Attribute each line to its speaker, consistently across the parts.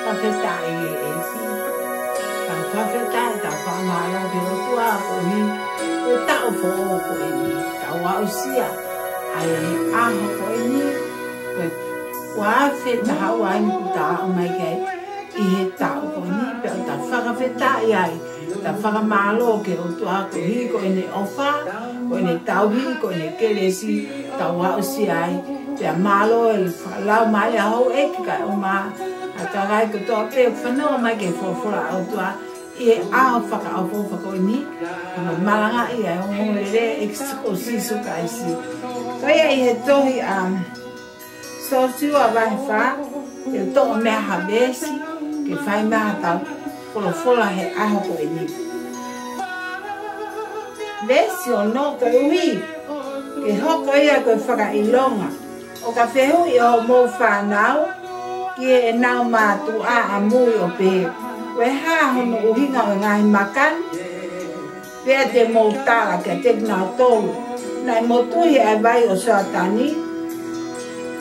Speaker 1: whawhetai e esi. Tau whawhetai, tau whamalo ke o tua ko hi, ko tau fo o ko e ni, tau au sia, ai aho ko e ni, ko whawheta hawa ni kuta o mai kei, I he tau ko ni, pe o tau whakawhetai ai, tau whakamalo ke o tua ko hi, ko e ne ofa, ko e ne tau hi, ko e ne kelesi, tau au sia ai, pia malo e lau mai a hou e ki kai o maa, a ka rai ko toa pe whanau mai ke whawhora au tua, I e aho whaka au whawhako I ni, malanga I e hongo e re e o sisu ka I si. Koia I he tohi so tua wahi wha, ke toa mea ha besi, ke whai mea tau, whora he aho ko I ni. Besi o no ka ui, ke hoko ia koe whaka ilonga, o ka whehu I o mō whanau, ki e nau mātu a mui o pe. Koe hā hono uhinga o ngai makan, pēr te mō tāla ke te ngau tōru. Nai mō tuhi ai vai o soatani,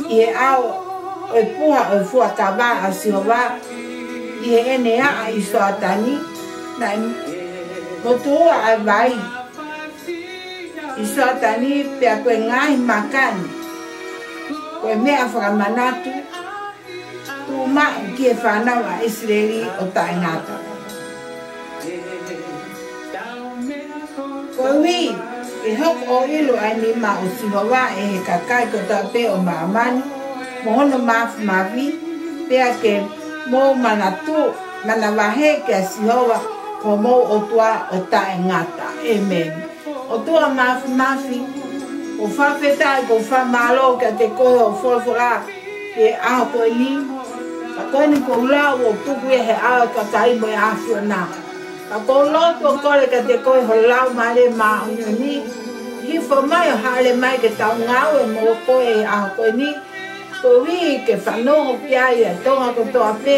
Speaker 1: I e au o puha o fua kawa a sihowa, I e ene a I soatani, nai mō tuha ai vai, I soatani pēr koe ngai makan, koe mea whakamanatu, tu ma ki e whanau a Israeli o tae ngata. Ko hui, e hok o ilu ai ni ma o sihowa e he kakai ko ta pe o maamani, mo hono maafu mavi, pea ke mō manatu, mana wahe ke a sihowa ko mō o tua o tae ngata. Amen. O tua maafu mafi, o whawhetai ko whamalo ka te koe o whorwhora e aho koe ni, ka koe ni ko lau o tuku e he aho ka kai mo e awhio nā. Ka ko loto kore ka te koe ho lau mare maa unio ni, hifo mai o hale mai ke tau ngau e mo koe e aho koe ni, ko wii ke whanongo kia I a tonga ko toa pe,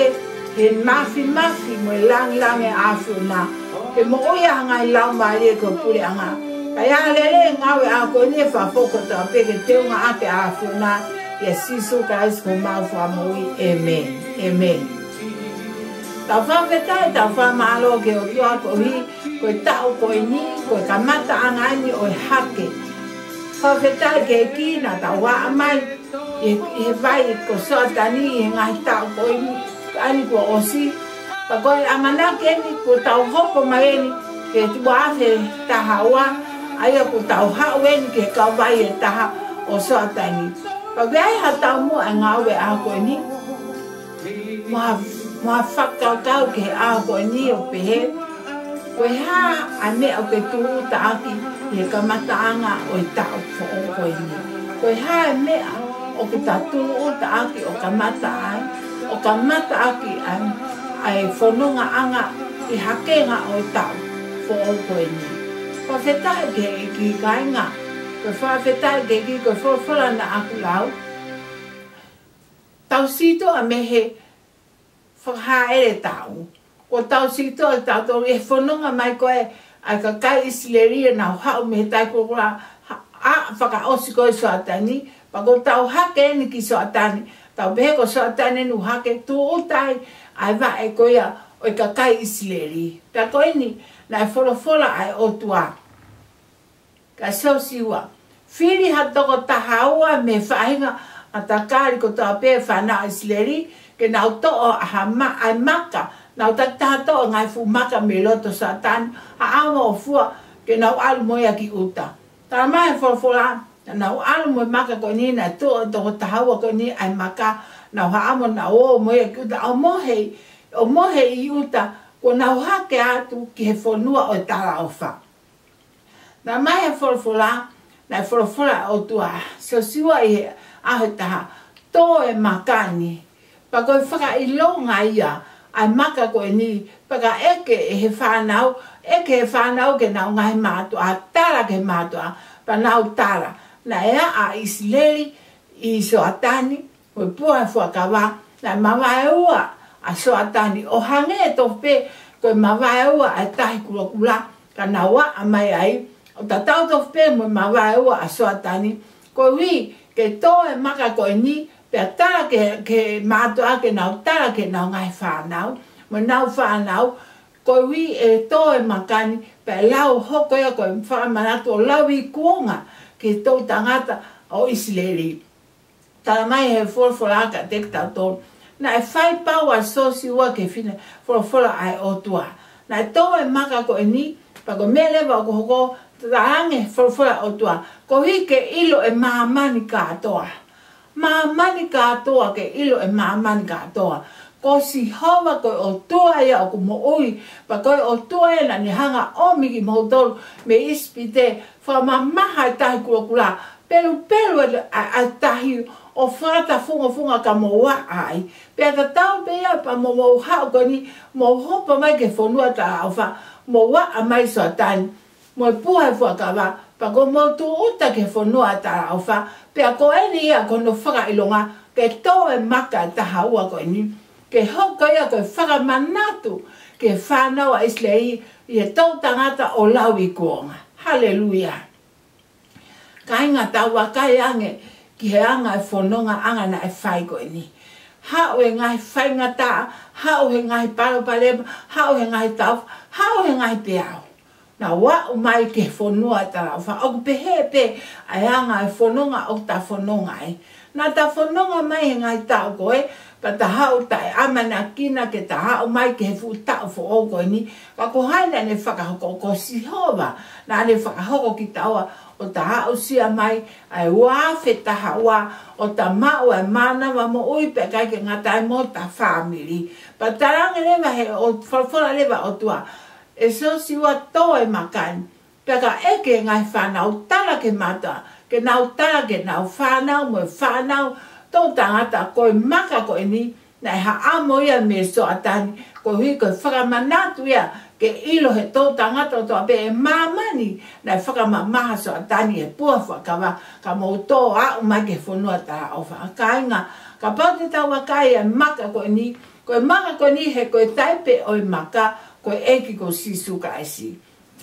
Speaker 1: he mafi mo e lang e awhio nā. Ke mo oia ngai lau mare ko pure anga. Kai alele ngau e aho koe ni e whawhoko toa pe ke teunga ake awhio nā, Ia sisu ka isko mau whamui. Amen. Amen. Tau whawhetai, tau whamalo ke o tua ko hi, koe tau koe ni, koe ka mata angani o hake. Whawhetai ke ki na tau waa mai, e vai ko soatani, e ngai tau koe ni, ani ko osi. Pa koe amanake ni, ko tau hopo mai ni, ke tuafe taha wa, aia ko tau hau ni ke kau vai e taha o soatani. Pagay hatau mo ang awe ako ni, mga whakakau ke ako ni o pehe, koe ha ane o ke tuhu taaki e kamataanga o tau po o koe ni. Koe ha mea o ke tatuhu taaki o kamataaki ai whanunga anga I hakenga o tau po o koe ni. Pawhetai ke ki kainga, ko whawhetai ke ki ko whawhara na aku lau. Tau sito a mehe whakahaere tau. Ko tau sito a tau tau e whanonga mai koe a ka kai Israeli na hau mehe tai kukura a whakaosi koe soatani. Pa ko tau hake ni ki soatani. Tau behe ko soatani nu hake tu utai ai wa e koe a o ka kai Israeli. Ta koe ni na e whorofora ai o tua. Ka siwa. Whiri hatoko tahaua me whahinga a takari ko toa pe whana Israeli ke nau to'o ai maka. Nau tataha to'o ngai fu maka me loto satan. A ama o fua ke nau alu moia ki UTA. Tā mai whorofora nau alu moi maka ko ni na to'o toko tahaua ko ni ai maka. Nau haamo na o moia ki UTA. O mohe I UTA ko nau hake atu ki he whonua o tala o wha. Tā mai whorofora na whorofora o tua, so siwa I he aho taha, tō e makani. Pa koe whakailonga ia, ai maka koe ni, paka eke e he whanau ke nau ngai mātua, tara ke mātua, pa nau tara. Na ea a Israeli I soatani, koe pua whakawa, na mawae ua a soatani. O hange e tope, koe mawae ua a tahi kula, ka naua a mai ai, o tatau tof pe mo mawae ua a soatani, ko wi ke tō e maka koe ni, Pea tala ke mātua ke nau tala ke nau ngai whanau. Ma nau whanau, koe wi e tō e makani, pea lau hoko ia koe whamanatu o lau I kuonga ke tō tangata o Isileri. Tala mai he wholawhoraka te tau tōnu. Na e whai pau a sosi ua ke whina wholawhora ai o tua. Na e tō e maka koe ni, pa ko me lewa ko hoko, tarange wholawhora o tua. Ko hi ke ilo e maamani katoa. Maamani katoa ke ilo e maamani katoa. Ko si hawa koe o tua ia o ko mo ui, pa koe o tua ia na ni hanga omi ki mo tolu me ispite, wha mamaha e tahi kua kula, pelu a tahi o whata funga ka mo wa ai. Pea ka tau pea pa mo hao koe ni, mo hopa mai ke whonua ta au wha, mo wa a mai so atani, mo e puha e whakawa, pa ko mo tu uta ke whonua ta au wha, pea ko eni ia kono whaka ilonga, ke tō e maka e taha ua koe ni, ke hoko ia koe whakamanatu, ke whanau a Islei, I e tau tangata o lau I kuonga. Hallelujah. Ka inga tau wakai ange, ki he anga e whanonga anga na e whai koe ni. Hao e ngai whai ngata, hao he ngai parapalema, hao he ngai tau, hao he ngai peao. Na wa mai ke whanua tala, wha oku pehe pe, ai anga e whanonga o ta whanonga e. Na ta whanonga mai he ngai tau koe, pa ta hao tai amana kina ke ta hao mai ke he fu tau fo o koe ni, ka ko haina ne whakahoko ko si hova, na ne whakahoko ki taua, o ta hao sia mai, ai wafe ta hawa, o ta mao e mana wa mo ui pe kai ke ngata e mo ta family. Pa taranga lewa he, o whalwhala lewa o tua, e so siwa tō e makani, pe ka eke ngai whanau tala ke mata, ke nau tala ke nau whanau, mo e whanau, tō tangata koe maka koe ni, na e ha amo ia me so atani, koe hui koe whakamanatu ia, ke ilo he tō tangata o tō ape e mamani, na e whakamamaha so atani e pua whakawa, ka mou tō a umai ke whanua tā o whakainga, ka pau te tau wakai e maka koe ni, koe maka koe ni he koe taipe o I maka, koe eki ko sisu ka esi.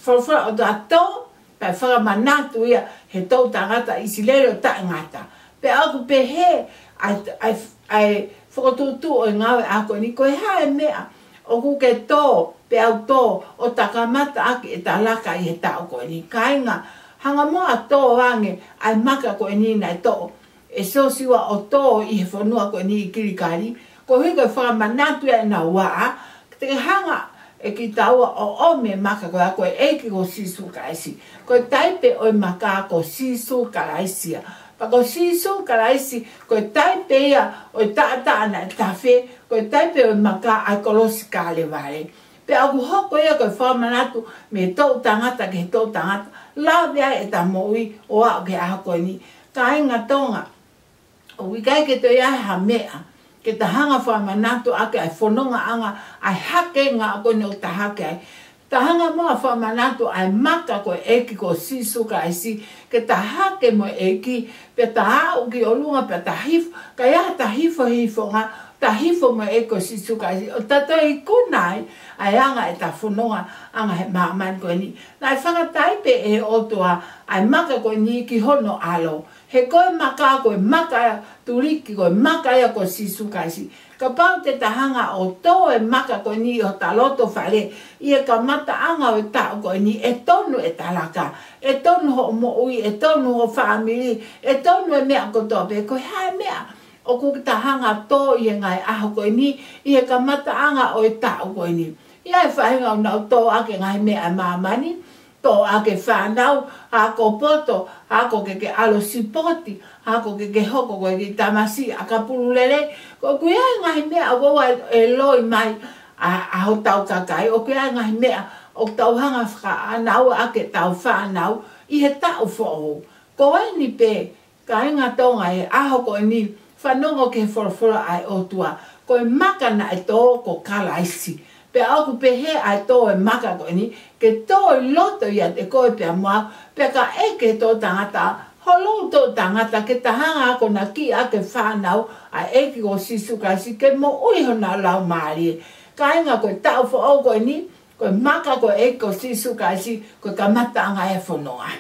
Speaker 1: Whawhara o tō ato, pe whakamanatu ia, he tō tangata Isilero ta ngata. Pe aku pe he, ai whakatutu o ngawe ako ni, koe hae mea, o ku ke tō, pe au tō, o takamata aki e talaka I he tau koe ni. Kainga, hanga moa tō wange, ai maka koe ni nai tō, e so siwa o tō I he whanua koe ni I kirikari, ko hui koe whakamanatu ia na waa, te hanga e ki taua o ome maka koe a koe eiki ko sisu kaisi, koe taipe o maka ko sisu karaisia. Pa ko sisu karaisi, koe taipe ia o taata ana tafe, koe taipe o maka ai kolosi kale vare. Pe aku hoko ia koe whamanatu me tau tangata ke tau tangata, la vea e ta moui o au ke aho koe ni. Ka inga tonga, o wikai ke to ia ha mea, ke ta hanga whamanatu ake ai whanonga anga, ai hake ngā koe ne o ta hake ai. Ta hanga moa whamanatu ai maka koe eki ko sisu ka esi, ke ta hake mo eki, pe ta hau ki o lunga pe ta hifo, ka ia ta hifo ngā, ta hifo mo eko sisu ka esi, o tato I kunai, ai anga e ta whanonga anga he maamani koe ni. Nai whakataipe e otua, ai maka koe ni ki hono alo, he koe maka koe maka turiki koe maka ia koe sisu ka esi. Ka pau te tahanga o tō e maka koe ni o ta loto whare, ia ka mata anga o tau koe ni e tonu e talaka, e tonu ho mo ui, e tonu ho whaamiri, e tonu e mea kotoa pe, koe hae mea, o ku tahanga tō i ngai aho koe ni, ia ka mata anga o tau koe ni. Ia e whahinga o nau tō ake ngai mea mamani, tō ake whanau, hako poto, hako ke alo sipoti, hako ke hoko koe ki tamasi, a ka pululele, ko kuia ngahi mea o koa e loi mai a ho tau kakai, o kuia ngahi mea o tau hanga whanau ake tau whanau, I he tau whoho. Ko e ni pe, ka inga tonga e aho koe ni, whanongo ke whorofora ai o tua, ko e makana e tō ko kalaisi. Pe aku pe he ai tō e maka koe ni, ke tō I loto ia te koe pe mua, pe ka eke tō tangata, holo tō tangata ke tahanga ako na ki ake whanau, a eke ko sisu kasi, ke mo ui hona lau maari. Ka inga koe tau fo au koe ni, koe maka koe eke ko sisu kasi, koe ka mata anga e whanonga.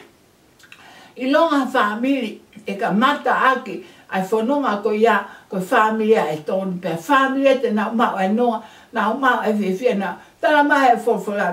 Speaker 1: I longa whamiri, e ka mata ake, ai whanonga ko ia, ko familia e tōni pia. Familia te nau mau e noa, nau mau e whiwhia na, tala mai e whorwhora.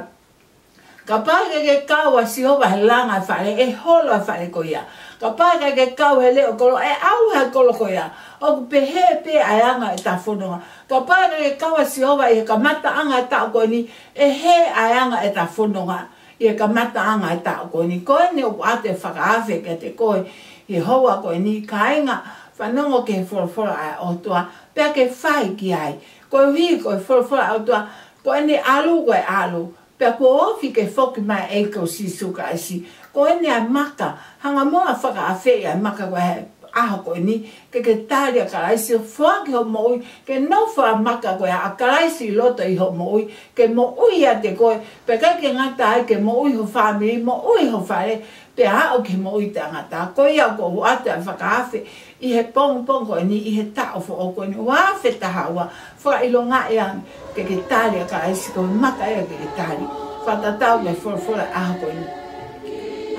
Speaker 1: Ka pāke ke kaua si hova he langa e whare, e holo e whare ko ia. Ka pāke ke kau he leo kolo, e au he kolo ko ia. O ku pehe pe ai anga e ta whanonga. Ka pāke ke kaua si hova i he ka mata anga e ta ko ni, e he ai anga e ta whanonga. I ka mata anga e ta ko ni. Koe ni o ate whakaawe ke te koe, i hoa ko ni kainga, whanongo ke whorwhora ai o tua, pia ke whai ki ai. Koe hui koe whorwhora o tua, koe ni alu koe alu. Pea ko ofi ke whoki mai e ko si suka e si. Ko ene ai maka, hanga moa whaka a whea ai maka koe he aho koe ni, ke tāria karaisi, whaki ho moui, ke no wha maka koe a karaisi loto i ho moui, ke moui a te koe, pe kai ke ngata ai ke moui ho whamiri, moui ho whare, pe hao ke moui te ngata, koe au ko huata a whakaawe, i he pong koe ni, i he tau fo o koe ni, wafe tahawa, wha ilo ngā eang, ke tāria karaisi, koe maka ea ke tāri, whatatau me whora aho koe ni.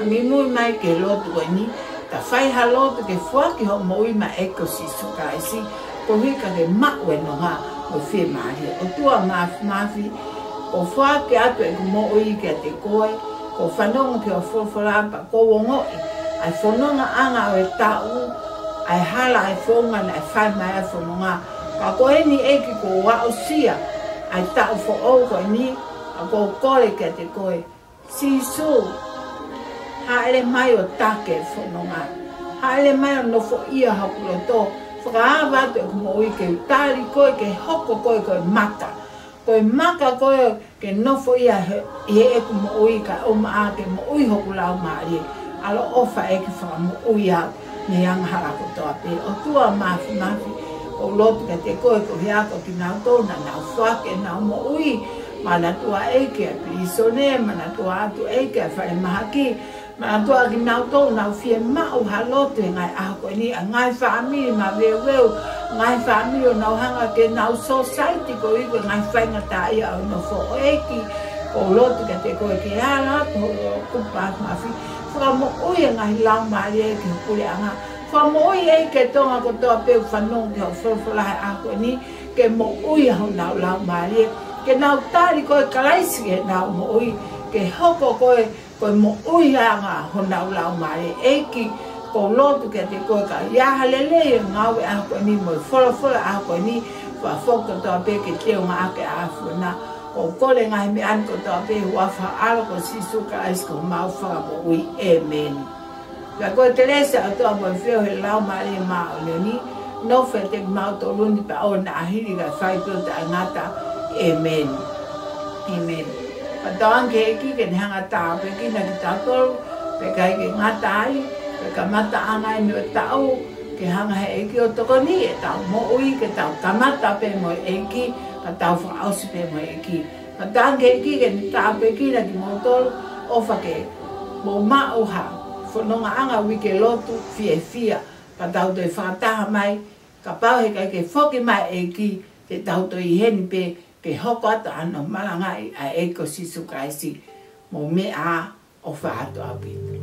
Speaker 1: A mi mui mai ke lotu koe ni, ta whai halotu ke whaki ho moui ma eko si sukaisi, ko hika ke mau e noha o whi maari. O tua mafi, o whaki atu e ku moui ke te koe, ko whanonga ke o whorwhorapa, ko wongoi, ai whanonga anga o e tau, ai hala ai whonga na e whai mai a whanonga. Ka koe ni eki ko wao sia, ai tau who au koe ni, a ko kore ke te koe. Sisu, haere mai o take whanonga. Haere mai o nofo ia hapura tō. Whakaava atu e kumoi ke tāri koe, ke hoko koe koe maka. Koe maka koe ke nofo ia he e kumoi ka o maa ke moi hoku lau maari. Alo ofa e ki whakamoi au me ang harako toa pe. O tua mafi, o lotu ka te koe ko hiako ki nau tōna, nau whake, nau moi. Mana tua eike a pirisone, mana tua atu eike a whare mahaki. Mana tua ki nau tō, nau fie mau halote ngai aho koe ni, a ngai whaamiri ma weu, ngai whaamiri o nau hanga ke nau society ko iwe, ngai whainga tā ia au no fo o eiki, ko lotu ka te koe ke ala, ko kupas mafi. Whamo ui ngai lau maari e ke hukuri anga. Whamo ui eike tonga ko toa peu whanong ke o whorwholahe aho koe ni, ke mo ui hau nau lau maari e. Ke nau tāri koe karaisi ke nau mo ui, ke hoko koe mo ui anga ho nau lau maari eiki, ko lotu ke te koe ka iaha lele e ngawe aho koe ni, mo whora aho koe ni, wha whoka toa pe ke teo ngā ake awhuna, ko kore ngai me an ko toa pe hua wha alo ko sisu karaisi ko mau whaka mo ui e meni. Ka koe Teresa o toa mo whio he lau maari e mao leoni, no wha te mau to luni pa o na ahiri ka whaipio ta ngata, Amen. Amen. Patoan ke eki ke hanga tau pe ki na ki tātoro, pe kai ke ngata ai, pe ka mata anga i nua tau, ke hanga he eki o toko ni e tau mo ui, ke tau kamata pe mo eki, ka tau whaausi pe mo eki. Patoan ke eki ke tau pe ki na ki motoro, ofa ke mo mauha, whanonga anga wike lotu fia, ka tau toi whakataha mai, ka pau he kai ke whoki mai eki, te tau toi heni pe, ke hoko atu ano malanga a eko si sukaisi mo me a o whaato api.